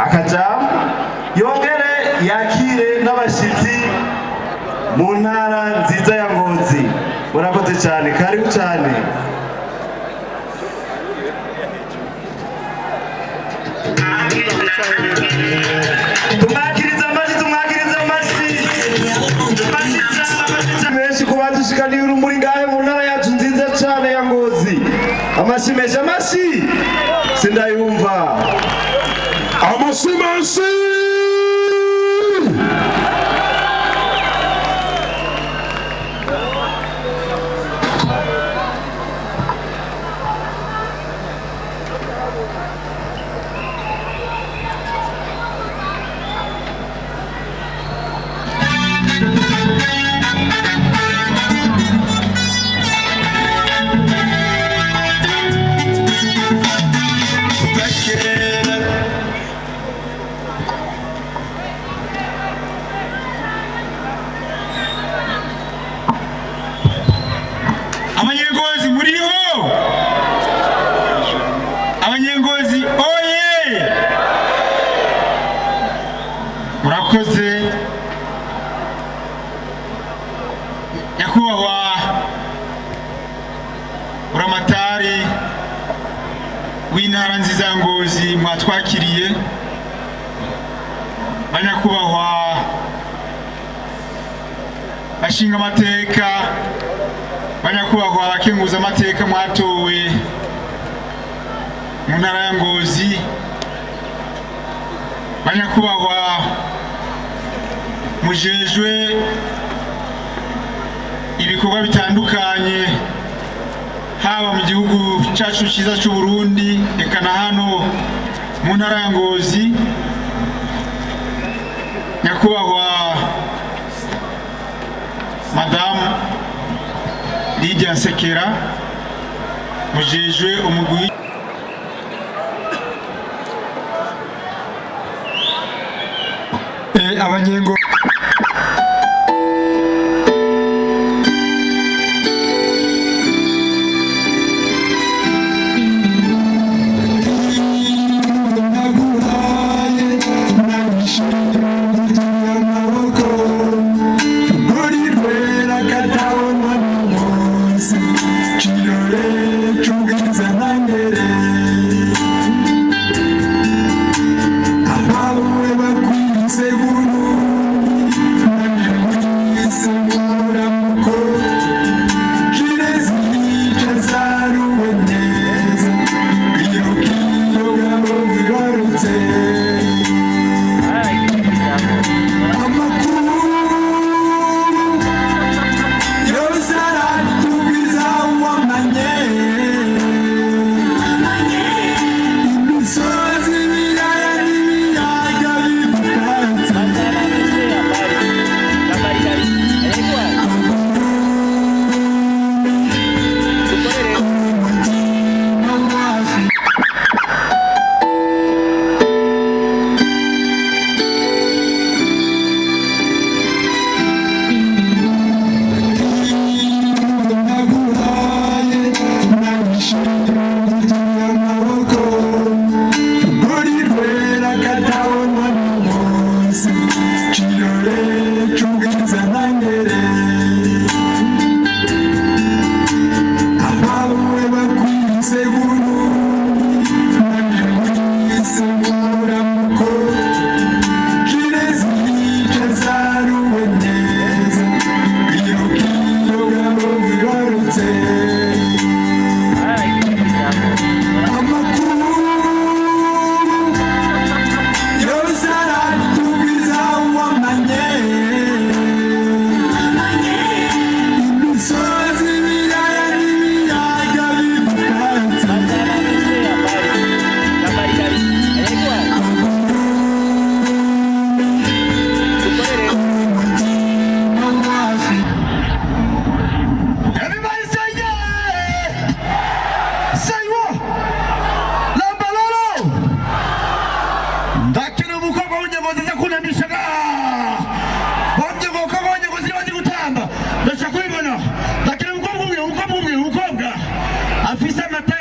akajambo yongere yakire n'abashitsi mu ntara nziza ya Ngozi. Murakoze cyane, karibu cyane. Tumwakiriza amashyi menshi kuba dushikaniye urumuri ngahe mu ntara yacu nziza cyane ya Ngozi. Amashyi menshi, amashyi sindayumva. Amashyi menshi. Abanyengozi muriho? Abanyengozi oye! Murakoze. Nyakubahwa Buramatari w'intara nziza ya Ngozi mwatwakiriye. Banyakubahwa bashinga amateka, banyakubahwa abakenguza amateka mwatowe mu ntara ya Ngozi, banyakubahwa mujejwe ibikorwa bitandukanye haba mu gihugu cyacu cyiza cy'u Burundi eka na hano mu ntara ya Ngozi, nyakubahwa Madame Lydia Nsekera mujejwe umugwi abanyengo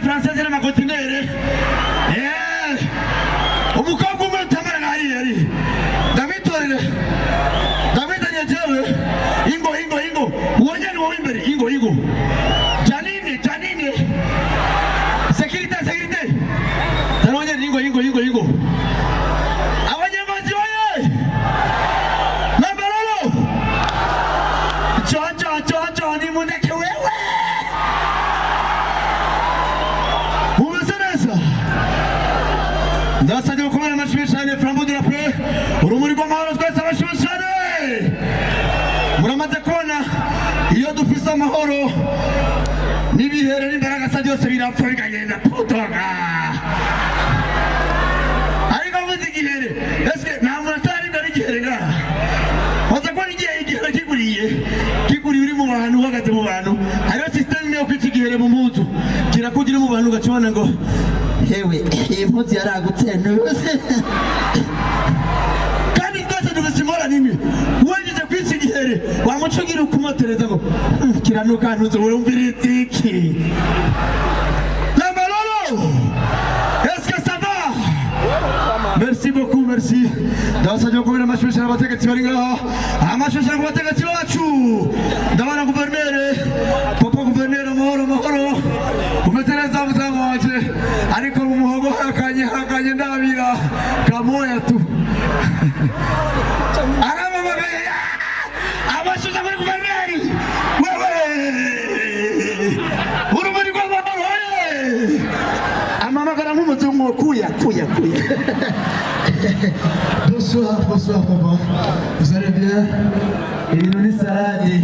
Française na makontinere. Umukobwa umwe utamara jewe ingo uwanyani wowe imbere ingo Janine security tanonyani ingo abanyengozi oye Lambalolo John ni mundeke wewe umeseneza ndasabye gukomera amashyi cyane Flambeau de la Paix urumuri rw'amahoro twese abashimwe cyane muramaze kubona iyo dufise amahoro n'ibihere n'imbaraga sa byose birapfa bikagenda putoka ariko mvuze igihere eske nta muntu atarinda n'igihere ngaha waza kubona igihere kiguriye uri mu bantu uhagaze mu bantu hariho system yo kwita igihere mu mpuzu kirakugira mu bantu ugacibona ngo hewe iyi mpuzu yaragutsenuye kandi twese dufise ingorane imwe uwageze kwita igihere wamucugira ukumotereza ngo kiranuka ntuze urumvira itiki Lambalolo est-ce que ça va? Merci beaucoup, merci. Ndabasabye gukomera amashyi cyane abategetsi bari ngaha amashyi cyane ku bategetsi bacu ndabona guverineri amahoro umeze neza muzango wanje ariko mu muhogo hakanye ndabira kamoya tu aramamagaye amashyi cyane ku guverineri wewe urumuri rw'amahoro amamagara nk'umuzungu kuya Bonsoir papa. Vous allez bien? Ibintu ni salade.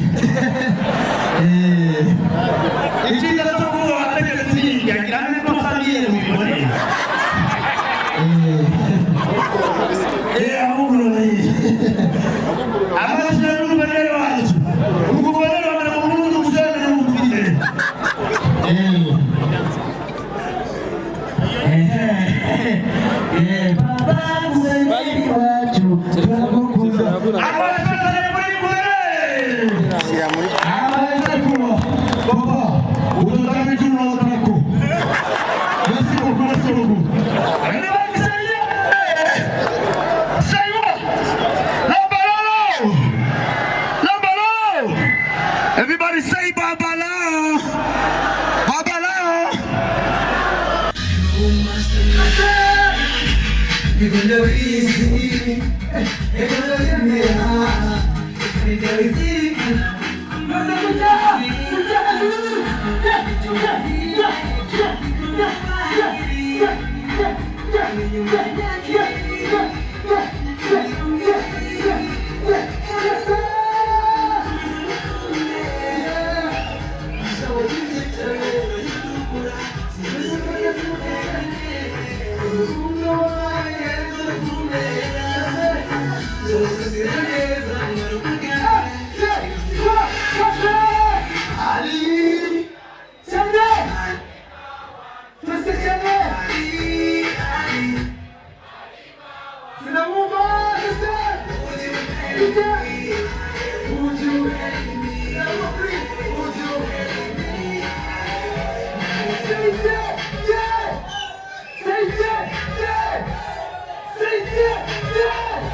Ikiza cyo kuba abategetsi yagirana ko famille mubibone. Ahubwo abashije n'ubere wacu. Umugore wabara mu mundo museme n'umukire. Everybody say Babala! Babala! You're gonna be easy. You're gonna be easy. Yeah!